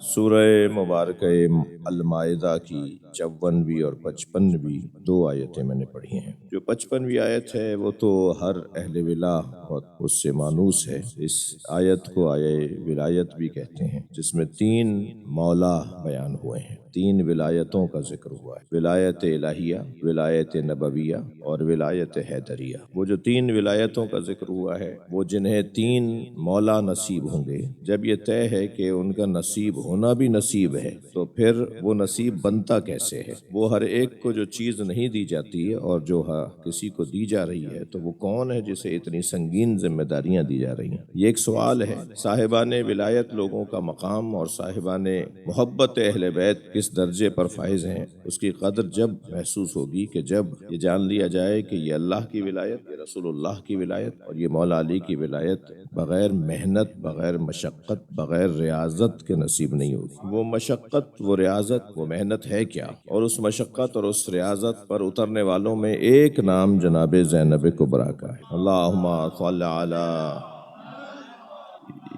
سورہ مبارکہ المائدہ کی 54ویں اور 55ویں دو آیتیں میں نے پڑھی ہیں۔ جو 55ویں آیت ہے وہ تو ہر اہل ولا اور اس سے مانوس ہے۔ اس آیت کو آیہ ولایت بھی کہتے ہیں، جس میں 3 مولا بیان ہوئے ہیں، 3 ولایتوں کا ذکر ہوا ہے: ولایت الہیہ، ولایت نبویہ اور ولایت حیدریہ۔ وہ جو 3 ولایتوں کا ذکر ہوا ہے، وہ جنہیں 3 مولا نصیب ہوں گے، جب یہ طے ہے کہ ان کا نصیب ہونا بھی نصیب ہے، تو پھر وہ نصیب بنتا کیسے ہے؟ وہ ہر ایک کو جو چیز نہیں دی جاتی ہے اور جو کسی کو دی جا رہی ہے، تو وہ کون ہے جسے اتنی سنگین ذمہ داریاں دی جا رہی ہیں؟ یہ ایک سوال ہے۔ صاحبان ولایت لوگوں کا مقام اور صاحبان محبت اہل بیت کس درجے پر فائز ہیں، اس کی قدر جب محسوس ہوگی کہ جب یہ جان لیا جائے کہ یہ اللہ کی ولایت، یہ رسول اللہ کی ولایت اور یہ مولا علی کی ولایت بغیر محنت، بغیر مشقت، بغیر ریاضت کے نصیب نہیں ہوگی۔ وہ مشقت، وہ ریاضت، وہ محنت ہے کیا؟ اور اس مشقت اور اس ریاضت پر اترنے والوں میں ایک نام جناب زینب کبریٰ کا ہے۔ اللہم صل علی،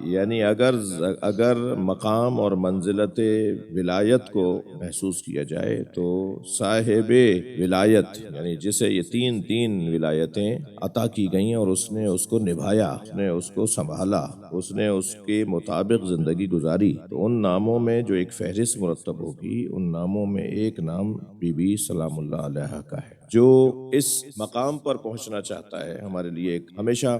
یعنی اگر مقام اور منزلت ولایت کو محسوس کیا جائے تو صاحب ولایت، یعنی جسے یہ تین ولایتیں عطا کی گئیں اور اس نے اس کو نبھایا، اس نے اس کو سنبھالا، اس نے اس کے مطابق زندگی گزاری، تو ان ناموں میں جو ایک فہرست مرتب ہوگی، ان ناموں میں ایک نام بی بی سلام اللہ علیہا کا ہے۔ جو اس مقام پر پہنچنا چاہتا ہے، ہمارے لیے ایک ہمیشہ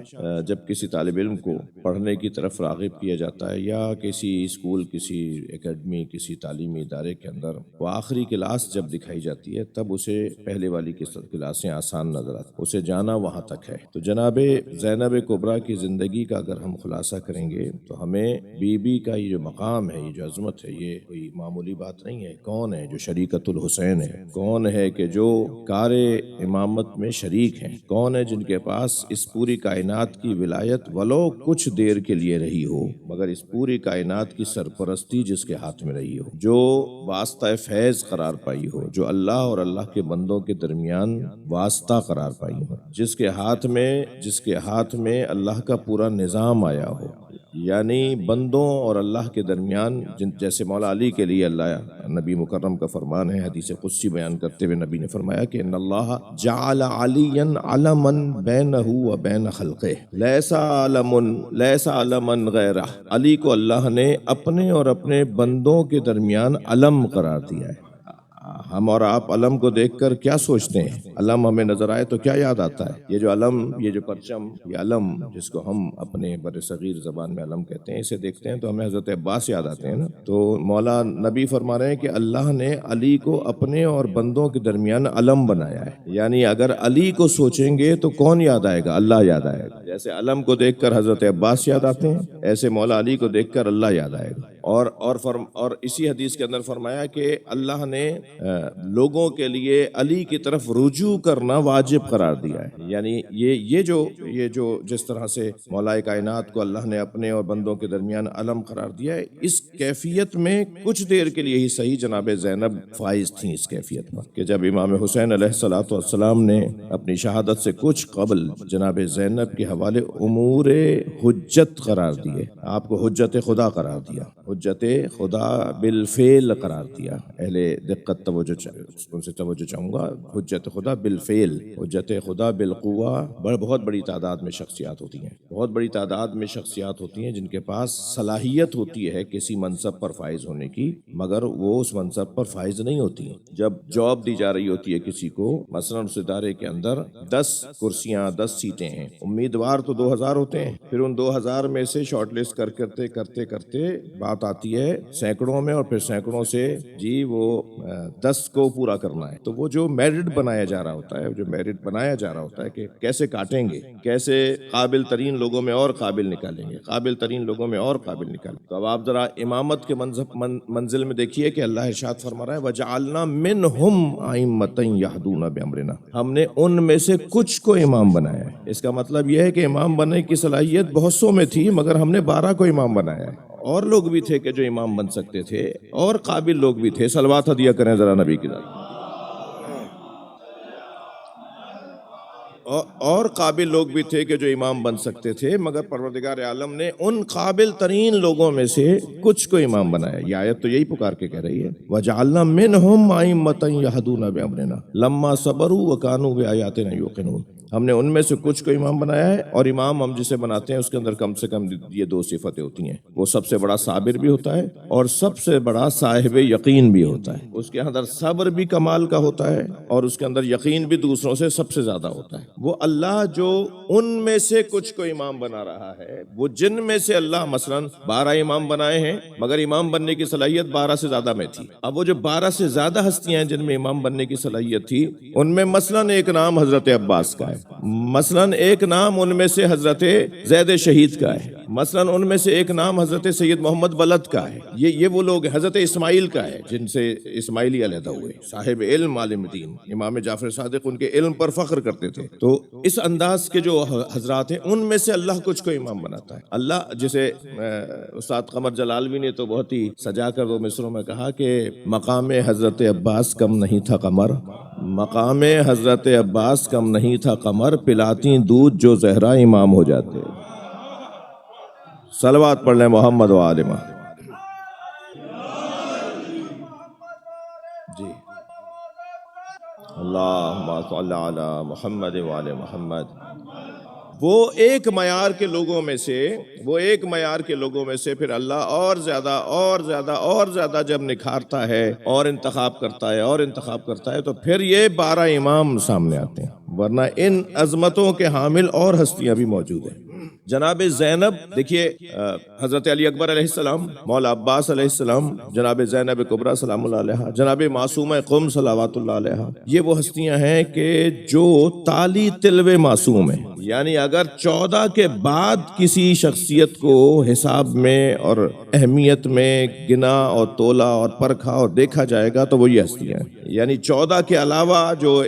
جب کسی طالب علم کو پڑھنے کی طرف راغب کیا جاتا ہے یا کسی اسکول، کسی اکیڈمی، کسی تعلیمی ادارے کے اندر وہ آخری کلاس جب دکھائی جاتی ہے، تب اسے پہلے والی کلاسیں آسان نظر آتی، اسے جانا وہاں تک ہے۔ تو جناب زینب کبریٰ کی زندگی کا اگر ہم خلاصہ کریں گے تو ہمیں بی بی کا یہ جو مقام ہے، یہ جو عظمت ہے، یہ کوئی معمولی بات نہیں ہے۔ کون ہے جو شریکت الحسین ہے؟ کون ہے کہ جو کار امامت میں شریک ہیں؟ کون ہے جن کے پاس اس پوری کائنات کی ولایت ولو کچھ دیر کے لیے رہی ہو، مگر اس پوری کائنات کی سرپرستی جس کے ہاتھ میں رہی ہو، جو واسطہ فیض قرار پائی ہو، جو اللہ اور اللہ کے بندوں کے درمیان واسطہ قرار پائی ہو، جس کے ہاتھ میں اللہ کا پورا نظام آیا ہو، یعنی بندوں اور اللہ کے درمیان، جیسے مولا علی کے لیے اللہ نبی مکرم کا فرمان ہے، حدیث قدسی بیان کرتے ہوئے نبی نے فرمایا کہ ان اللہ جعل علیا علما بینہ و بین خلقہ لیس علما غیرہ۔ علی کو اللہ نے اپنے اور اپنے بندوں کے درمیان علم قرار دیا ہے۔ ہم اور آپ علم کو دیکھ کر کیا سوچتے ہیں؟ علم ہمیں نظر آئے تو کیا یاد آتا ہے؟ یہ جو علم، یہ جو پرچم، یہ علم جس کو ہم اپنے بر صغیر زبان میں علم کہتے ہیں، اسے دیکھتے ہیں تو ہمیں حضرت عباس یاد آتے ہیں نا۔ تو مولا نبی فرما رہے ہیں کہ اللہ نے علی کو اپنے اور بندوں کے درمیان علم بنایا ہے، یعنی اگر علی کو سوچیں گے تو کون یاد آئے گا؟ اللہ یاد آئے گا۔ جیسے علم کو دیکھ کر حضرت عباس یاد آتے ہیں، ایسے مولا علی کو دیکھ کر اللہ یاد آئے گا۔ اور اسی حدیث کے اندر فرمایا کہ اللہ نے لوگوں کے لیے علی کی طرف رجوع کرنا واجب قرار دیا ہے، یعنی یہ جو جس طرح سے مولا کائنات کو اللہ نے اپنے اور بندوں کے درمیان علم قرار دیا ہے، اس کیفیت میں کچھ دیر کے لیے ہی صحیح جناب زینب فائز تھیں اس کیفیت پر، کہ جب امام حسین علیہ الصلوۃ والسلام نے اپنی شہادت سے کچھ قبل جناب زینب کے حوالے امور حجت قرار دیے، آپ کو حجت خدا قرار دیا، حجت خدا بالفعل قرار دیا۔ اہل دقت ان سے توجہ چاہوں گا، حجت خدا بالفعل، حجت خدا بالقوہ۔ بہت بڑی تعداد میں شخصیات ہوتی ہیں، بہت بڑی تعداد میں شخصیات ہوتی ہیں جن کے پاس صلاحیت ہوتی ہے کسی منصب پر فائز ہونے کی، مگر وہ اس منصب پر فائز نہیں ہوتی ہیں۔ جب جاب دی جا رہی ہوتی ہے کسی کو، مثلا اس ادارے کے اندر 10 کرسیاں، 10 سیٹیں ہیں، امیدوار تو 2000 ہوتے ہیں، پھر ان 2000 میں سے شارٹ لسٹ کرتے بات آتی ہے سینکڑوں میں، اور پھر سینکڑوں سے جی وہ 10 کو پورا کرنا ہے، تو وہ جو میرٹ بنایا جا رہا ہوتا ہے کہ کیسے کاٹیں گے، کیسے قابل ترین لوگوں میں اور قابل نکالیں گے، قابل ترین لوگوں میں اور قابل نکالیں گے۔ تو اب آپ ذرا امامت کے منزل میں دیکھیے کہ اللہ ارشاد فرما رہا ہے وَجَعَلْنَا مِنْهُمْ أَئِمَّةً يَهْدُونَ بِأَمْرِنَا، ہم نے ان میں سے کچھ کو امام بنایا ہے۔ اس کا مطلب یہ ہے کہ امام بننے کی صلاحیت بہت سو میں تھی، مگر ہم نے 12 کو امام بنایا ہے۔ اور لوگ بھی تھے کہ جو امام بن سکتے تھے، اور قابل لوگ بھی تھے۔ صلوات ہدیہ کریں ذرا نبی کی ذات۔ اور قابل لوگ بھی تھے کہ جو امام بن سکتے تھے، مگر پروردگار عالم نے ان قابل ترین لوگوں میں سے کچھ کو امام بنایا۔ یہ آیت تو یہی پکار کے کہہ رہی ہے، وَجَعَلْنَا مِنْهُمْ أَئِمَّةً يَهْدُونَ بِأَمْرِنَا لَمَّا صَبَرُوا وَكَانُوا بِآيَاتِنَا يُوقِنُونَ۔ ہم نے ان میں سے کچھ کو امام بنایا ہے، اور امام ہم جسے بناتے ہیں اس کے اندر کم سے کم یہ دو صفتیں ہوتی ہیں، وہ سب سے بڑا صابر بھی ہوتا ہے اور سب سے بڑا صاحب یقین بھی ہوتا ہے۔ اس کے اندر صبر بھی کمال کا ہوتا ہے اور اس کے اندر یقین بھی دوسروں سے سب سے زیادہ ہوتا ہے۔ وہ اللہ جو ان میں سے کچھ کو امام بنا رہا ہے، وہ جن میں سے اللہ مثلا 12 امام بنائے ہیں، مگر امام بننے کی صلاحیت 12 سے زیادہ میں تھی۔ اب وہ جو 12 سے زیادہ ہستیاں ہیں جن میں امام بننے کی صلاحیت تھی، ان میں مثلا ایک نام حضرت عباس کا ہے، مثلا ایک نام ان میں سے حضرت زید شہید کا ہے، مثلا ان میں سے ایک نام حضرت سید محمد ولد کا ہے، یہ وہ لوگ ہیں۔ حضرت اسماعیل کا ہے جن سے اسماعیلی علیحدہ ہوئے، صاحب علم عالم دین، امام جعفر صادق ان کے علم پر فخر کرتے تھے۔ تو اس انداز کے جو حضرات ہیں ان میں سے اللہ کچھ کو امام بناتا ہے۔ اللہ جسے استاد قمر جلالوی نے تو بہت ہی سجا کر دو مصروں میں کہا کہ مقام حضرت عباس کم نہیں تھا قمر، مقام حضرت عباس کم نہیں تھا قمر، پلاتی دودھ جو زہرا امام ہو جاتے۔ صلوات پڑھ لیں محمد و آل محمد۔ جی اللہم صل علی محمد و آل محمد۔ وہ ایک معیار کے لوگوں میں سے پھر اللہ اور زیادہ جب نکھارتا ہے اور انتخاب کرتا ہے تو پھر یہ 12 امام سامنے آتے ہیں، ورنہ ان عظمتوں کے حامل اور ہستیاں بھی موجود ہیں۔ جناب زینب دیکھیے، حضرت علی اکبر علیہ السلام، مولا عباس علیہ السلام، جناب زینب کبریٰ سلام اللہ علیہا، جناب معصومہ قم صلوات اللہ علیہا، یہ وہ ہستیاں ہیں کہ جو تالی تلوے معصوم ہیں۔ یعنی اگر 14 کے بعد کسی شخصیت کو حساب میں اور اہمیت میں گنا اور تولا اور پرکھا اور دیکھا جائے گا تو وہ یہ ہستیاں ہیں۔ یعنی 14 کے علاوہ جو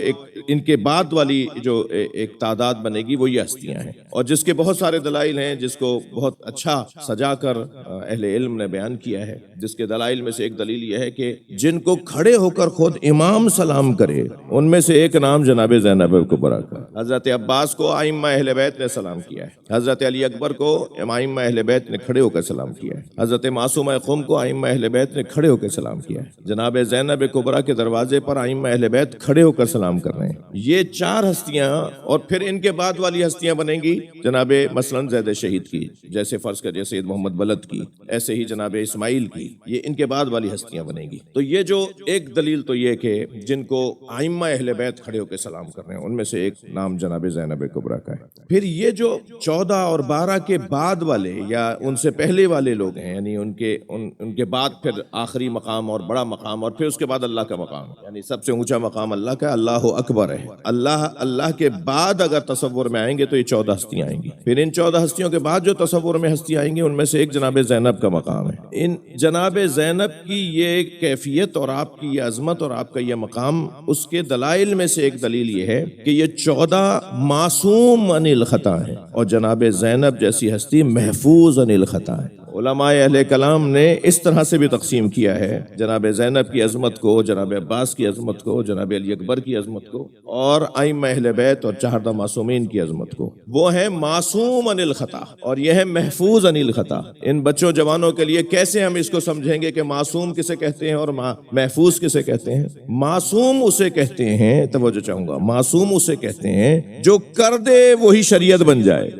ان کے بعد والی جو ایک تعداد بنے گی وہ یہ ہستیاں ہیں، اور جس کے بہت سارے دلائل ہیں، جس کو بہت اچھا سجا کر اہل علم نے بیان کیا ہے۔ جس کے دلائل میں سے ایک دلیل یہ ہے کہ جن کو کھڑے ہو کر خود امام سلام کرے ان میں سے ایک نام جناب زینب کبریٰ کا۔ حضرت عباس کو ائمہ اہل بیت نے سلام کیا ہے، حضرت علی اکبر کو ائمہ اہل بیت نے کھڑے ہو کر سلام کیا ہے، حضرت معصومہ قم کو ائمہ اہل بیت نے کھڑے ہو کر سلام کیا ہے، جناب زینب کبریٰ کے دروازے پر ائمہ اہل بیت کھڑے ہو کر سلام کر رہے ہیں۔ یہ 4 ہستیاں، اور پھر ان کے بعد والی ہستیاں بنیں گی جناب مثلا زید شہید کی، جیسے فرض کریے سید محمد ولد کی، ایسے ہی جناب اسماعیل کی، یہ ان کے بعد والی ہستیاں بنیں گی۔ تو یہ جو ایک دلیل تو یہ کہ جن کو ائمہ اہل بیت کھڑے ہو کے سلام کر رہے ہیں ان میں سے ایک نام جناب زینب کبریٰ کا ہے۔ پھر یہ جو 14 اور 12 کے بعد والے یا ان سے پہلے والے لوگ ہیں، یعنی ان کے بعد پھر آخری مقام اور بڑا مقام، اور پھر اس کے بعد اللہ کا مقام، یعنی سب سے اونچا مقام اللہ کا، اللہ اکبر ہے۔ اللہ کے بعد اگر تصور میں آئیں گے تو یہ 14 ہستیاں آئیں گی۔ پھر ان 14 ہستیوں کے بعد جو تصور میں ہستیاں آئیں گی ان میں سے ایک جناب زینب کا مقام ہے۔ ان جناب زینب کی یہ کیفیت اور آپ کی یہ عظمت اور آپ کا یہ مقام، اس کے دلائل میں سے ایک دلیل یہ ہے کہ یہ 14 معصوم عن الخطا ہیں، اور جناب زینب جیسی ہستی محفوظ عن الخطا ہے۔ علماء اہل کلام نے اس طرح سے بھی تقسیم کیا ہے جناب زینب کی عظمت کو، جناب عباس کی عظمت کو، جناب علی اکبر کی عظمت کو، اور ائمہ اہل بیت اور 4 معصومین کی عظمت کو۔ وہ ہے معصوم عن الخطا اور یہ ہے محفوظ عن الخطا۔ ان بچوں جوانوں کے لیے کیسے ہم اس کو سمجھیں گے کہ معصوم کسے کہتے ہیں اور محفوظ کسے کہتے ہیں؟ معصوم اسے کہتے ہیں، توجہ چاہوں گا، معصوم اسے کہتے ہیں جو کر دے وہی شریعت بن جائے،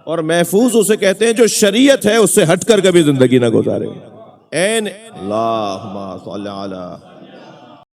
اور محفوظ اسے کہتے ہیں جو شریعت ہے اس سے ہٹ کر کبھی زندگی نہ گزارے۔ اللہم صل علی